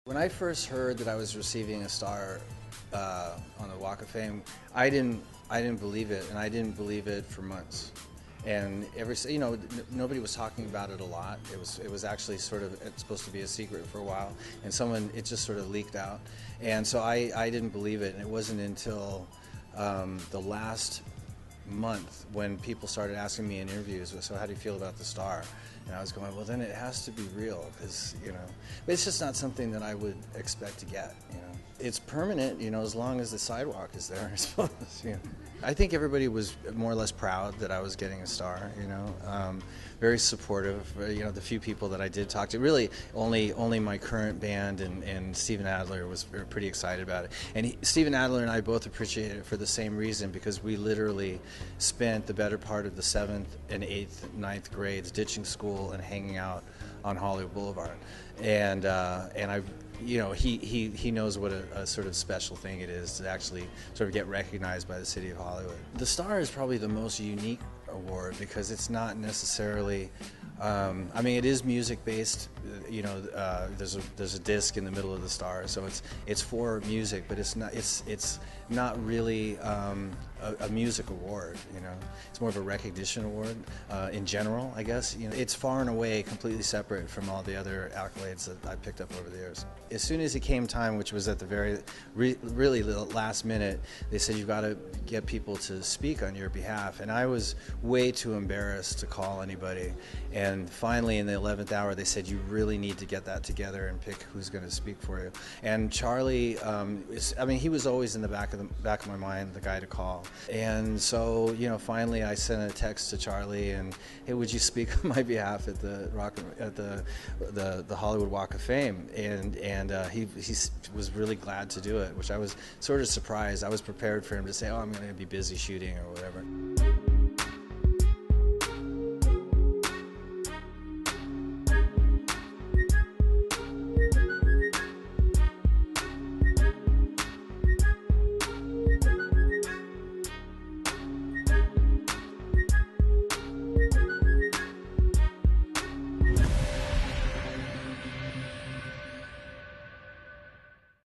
When I first heard that I was receiving a star on the Walk of Fame, I didn't believe it, and I didn't believe it for months. And nobody was talking about it a lot. It was actually it's supposed to be a secret for a while, and it just sort of leaked out, and so I didn't believe it, and it wasn't until the last month when people started asking me in interviews, so how do you feel about the star? And I was going, well, then it has to be real, because, but it's just not something that I would expect to get. It's permanent, as long as the sidewalk is there, I suppose. I think everybody was more or less proud that I was getting a star, very supportive. The few people that I did talk to, really only my current band and Steven Adler were pretty excited about it. And Steven Adler and I both appreciate it for the same reason, because we literally spent the better part of the 7th and 8th, 9th grades ditching school and hanging out on Hollywood Boulevard. And he knows what a sort of special thing it is to actually sort of get recognized by the city of Hollywood. The Star is probably the most unique award because it's not necessarily, it is music based. There's a disc in the middle of the Star, so it's for music, but it's not really a music award. It's more of a recognition award in general, I guess. It's far and away completely separate from all the other accolades that I picked up over the years. As soon as it came time, which was at the really the last minute, they said, you've got to get people to speak on your behalf, and I was way too embarrassed to call anybody. And finally, in the 11th hour, they said, you really need to get that together and pick who's going to speak for you. And Charlie, he was always in the back of my mind, the guy to call. And so, finally, I sent a text to Charlie and, hey, would you speak on my behalf at the Hollywood Walk of Fame? And he was really glad to do it, which I was sort of surprised. I was prepared for him to say, oh, I'm going to be busy shooting or whatever.